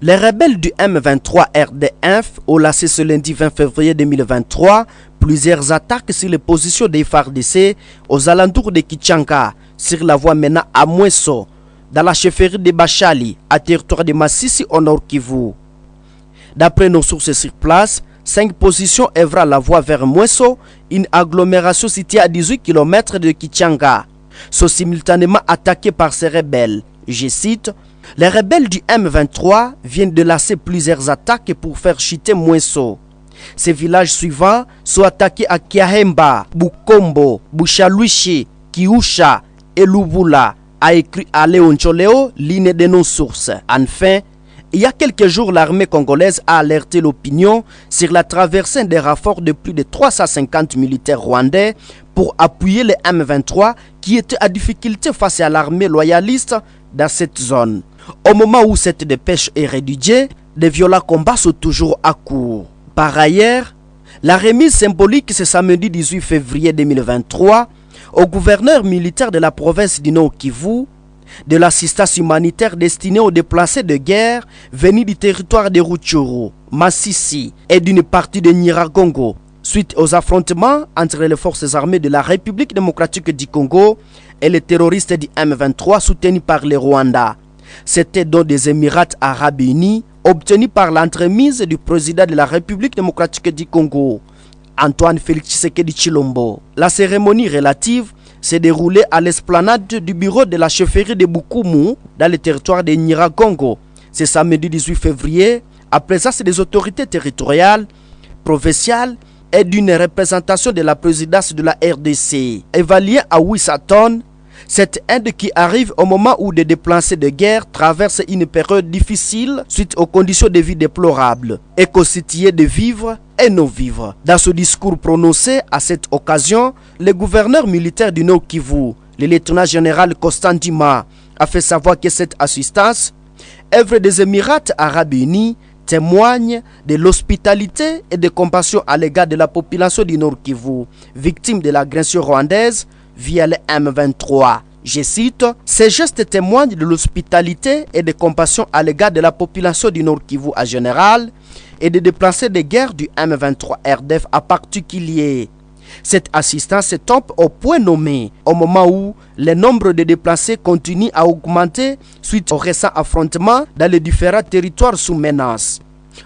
Les rebelles du M23 RDF ont lancé ce lundi 20 février 2023 plusieurs attaques sur les positions des FARDC aux alentours de Kichanga, sur la voie menant à Mweso, dans la chefferie de Bachali, à territoire de Massissi au Nord Kivu. D'après nos sources sur place, 5 positions œuvrent la voie vers Mweso, une agglomération située à 18 km de Kichanga, sont simultanément attaqués par ces rebelles. Je cite: les rebelles du M23 viennent de lancer plusieurs attaques pour faire chuter Mweso. Ces villages suivants sont attaqués à Kiahemba, Bukombo, Bushaluishi, Kiusha et Lubula, a écrit à Léon Choleo, l'une de nos sources. Enfin, il y a quelques jours, l'armée congolaise a alerté l'opinion sur la traversée des renforts de plus de 350 militaires rwandais pour appuyer les M23 qui étaient à difficulté face à l'armée loyaliste dans cette zone. Au moment où cette dépêche est rédigée, des violents combats sont toujours à court. Par ailleurs, la remise symbolique ce samedi 18 février 2023 au gouverneur militaire de la province du Nord Kivu de l'assistance humanitaire destinée aux déplacés de guerre venus du territoire de Rutshuru, Massissi et d'une partie de Nyiragongo suite aux affrontements entre les forces armées de la République démocratique du Congo et les terroristes du M23 soutenus par le Rwanda. C'était donc des Émirats arabes unis obtenus par l'entremise du président de la République démocratique du Congo, Antoine Félix Tshisekedi Tshilombo. La cérémonie relative s'est déroulée à l'esplanade du bureau de la chefferie de Bukumu dans le territoire de Nyiragongo. Ce samedi 18 février, à présence des autorités territoriales, provinciales et d'une représentation de la présidence de la RDC. Évaluée à 800 tonnes, cette aide qui arrive au moment où des déplacés de guerre traversent une période difficile suite aux conditions de vie déplorables et constituées de vivres et non-vivres. Dans ce discours prononcé à cette occasion, le gouverneur militaire du Nord Kivu, le lieutenant général Constant Dima, a fait savoir que cette assistance, œuvre des Émirats arabes unis, témoigne de l'hospitalité et de compassion à l'égard de la population du Nord Kivu, victime de l'agression rwandaise via le M23. Je cite: ces gestes témoignent de l'hospitalité et de compassion à l'égard de la population du Nord Kivu en général et des déplacés de guerre du M23 RDF en particulier. Cette assistance tombe au point nommé au moment où le nombre de déplacés continue à augmenter suite aux récents affrontements dans les différents territoires sous menace.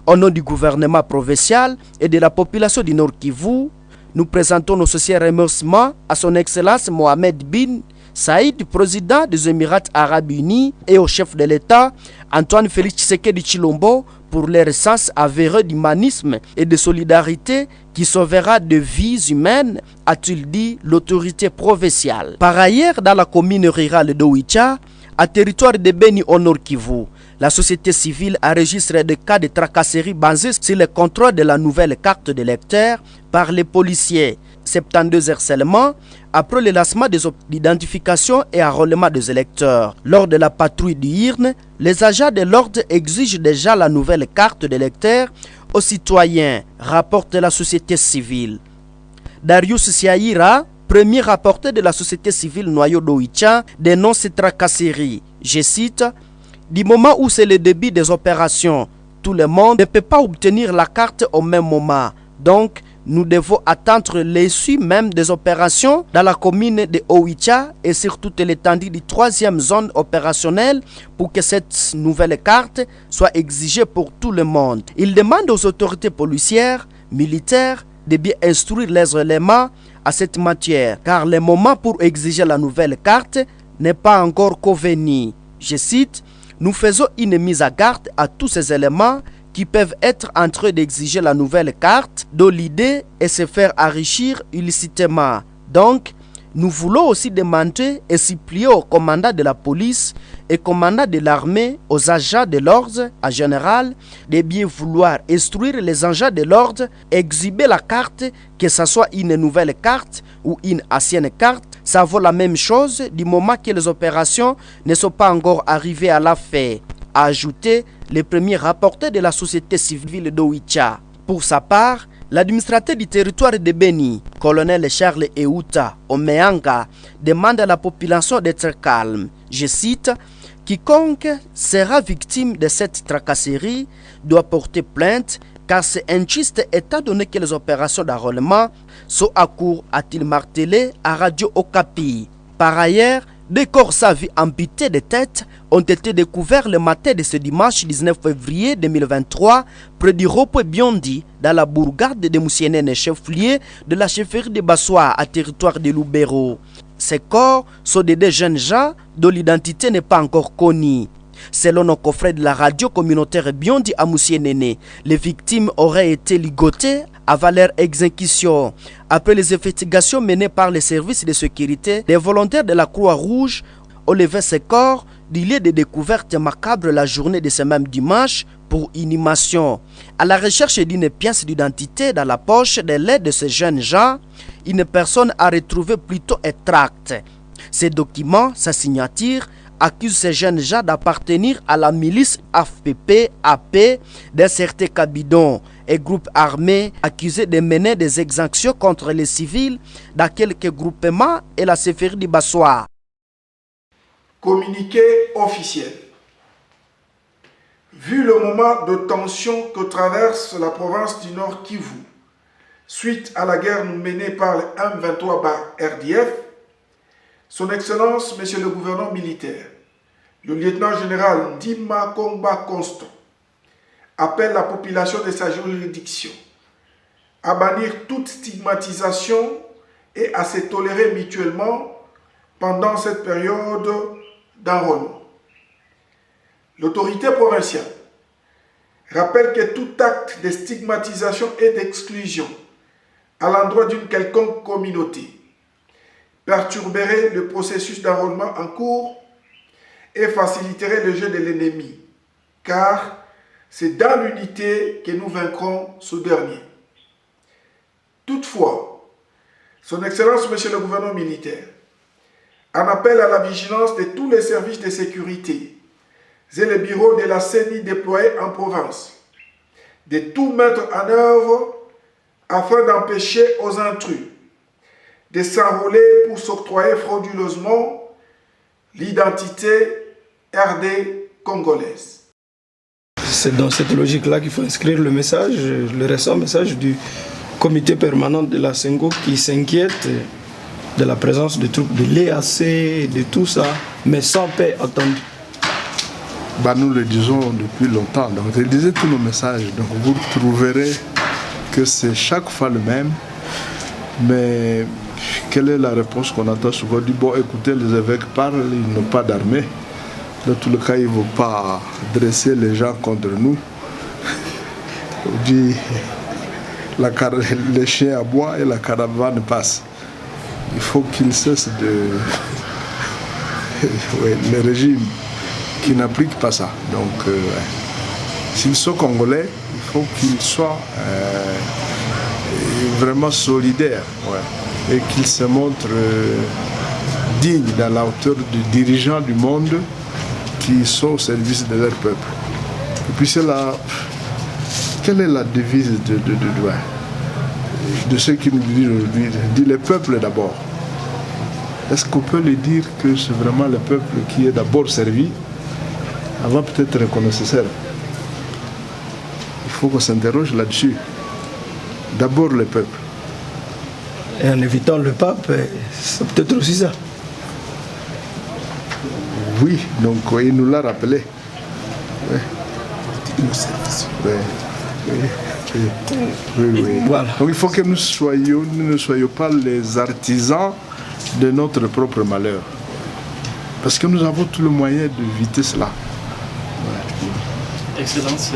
Au nom du gouvernement provincial et de la population du Nord Kivu, nous présentons nos sincères remerciements à son Excellence Mohamed bin Saïd, président des Émirats arabes unis, et au chef de l'État, Antoine Félix Tshisekedi Tshilombo, pour leur sens avéré d'humanisme et de solidarité qui sauvera de vies humaines, a-t-il dit l'autorité provinciale. Par ailleurs, dans la commune rurale de Oicha, à territoire de Beni au Nord Kivu, la société civile a enregistré des cas de tracasserie basés sur le contrôle de la nouvelle carte d'électeur par les policiers. 72 heures seulement après le lancement des identifications et enrôlement des électeurs. Lors de la patrouille d'urne, les agents de l'ordre exigent déjà la nouvelle carte d'électeur aux citoyens, rapporte la société civile. Darius Siaïra, premier rapporteur de la société civile noyau d'Oicha, dénonce ces tracasseries. Je cite: du moment où c'est le début des opérations, tout le monde ne peut pas obtenir la carte au même moment. Donc, nous devons attendre l'issue même des opérations dans la commune de Oicha et sur toute l'étendue de 3e zone opérationnelle pour que cette nouvelle carte soit exigée pour tout le monde. Il demande aux autorités policières, militaires, de bien instruire les éléments à cette matière, car le moment pour exiger la nouvelle carte n'est pas encore convenu. Je cite: nous faisons une mise à garde à tous ces éléments qui peuvent être en train d'exiger la nouvelle carte, dont l'idée est se faire enrichir illicitement. Donc, nous voulons aussi demander et supplier au commandant de la police et commandant de l'armée, aux agents de l'ordre en général, de bien vouloir instruire les agents de l'ordre, exhiber la carte, que ce soit une nouvelle carte ou une ancienne carte, ça vaut la même chose du moment que les opérations ne sont pas encore arrivées à la fin, a ajouté le premier rapporteur de la société civile d'Oicha. Pour sa part, L'administrateur du territoire de Beni, colonel Charles Euta Omeanga, demande à la population d'être calme. Je cite, « Quiconque sera victime de cette tracasserie doit porter plainte car c'est injuste étant donné que les opérations d'enrôlement sont à court », a-t-il martelé à Radio Okapi. Par ailleurs, 2 corps sans vie amputés de tête ont été découverts le matin de ce dimanche 19 février 2023 près du Ropo Biondi dans la bourgade de Moussienene, chef-lieu de la chefferie de Bassoa à territoire de Lubero. Ces corps sont des 2 jeunes gens dont l'identité n'est pas encore connue. Selon nos confrères de la radio communautaire Biondi à Moussienene, les victimes auraient été ligotées avant leur exécution. Après les investigations menées par les services de sécurité, des volontaires de la Croix-Rouge ont levé ces corps du lieu de découverte macabre la journée de ce même dimanche pour inhumation. À la recherche d'une pièce d'identité dans la poche de l'aide de ces jeunes gens, une personne a retrouvé plutôt un tract. Ces documents, sa signature, accuse ces jeunes gens d'appartenir à la milice AFPP-AP d'un certain Cabidon, et groupe armé accusé de mener des exactions contre les civils dans quelques groupements et la chefferie du Bassoa. Communiqué officiel. Vu le moment de tension que traverse la province du Nord Kivu, suite à la guerre menée par le M23/RDF, Son Excellence, Monsieur le gouverneur militaire, le lieutenant-général Ndima Kongba Constant, appelle la population de sa juridiction à bannir toute stigmatisation et à se tolérer mutuellement pendant cette période d'enrôlement. L'autorité provinciale rappelle que tout acte de stigmatisation et d'exclusion à l'endroit d'une quelconque communauté perturberait le processus d'enrôlement en cours et faciliterait le jeu de l'ennemi, car c'est dans l'unité que nous vaincrons ce dernier. Toutefois, Son Excellence, Monsieur le gouverneur militaire, en appelle à la vigilance de tous les services de sécurité et les bureaux de la CENI déployés en province, de tout mettre en œuvre afin d'empêcher aux intrus de s'enrôler pour s'octroyer frauduleusement l'identité RD congolaise. C'est dans cette logique-là qu'il faut inscrire le message, le récent message du comité permanent de la Sengo qui s'inquiète de la présence de troupes de l'EAC, de tout ça, mais sans paix attendue. Nous le disons depuis longtemps, donc je disais tous nos messages, donc vous trouverez que c'est chaque fois le même, mais quelle est la réponse qu'on entend souvent? Du bon, écoutez, les évêques parlent, ils n'ont pas d'armée. Dans tout le cas, ils ne vont pas dresser les gens contre nous. On dit, les chiens aboient et la caravane passe. Il faut qu'ils cessent de... le régime qui n'applique pas ça. Donc, s'ils sont congolais, il faut qu'ils soient vraiment solidaires. Et qu'ils se montrent dignes dans la hauteur des dirigeants du monde qui sont au service de leur peuple. Et puis c'est là, quelle est la devise de ceux qui nous disent aujourd'hui? Dit le peuple d'abord. Est-ce qu'on peut le dire que c'est vraiment le peuple qui est d'abord servi avant peut-être nécessaire? Il faut qu'on s'interroge là-dessus. D'abord le peuple. Et en évitant le pape, c'est peut-être aussi ça. Oui, donc il nous l'a rappelé. Oui. Oui. Voilà. Donc il faut que nous ne soyons pas les artisans de notre propre malheur. Parce que nous avons tout le moyen d'éviter cela. Excellence.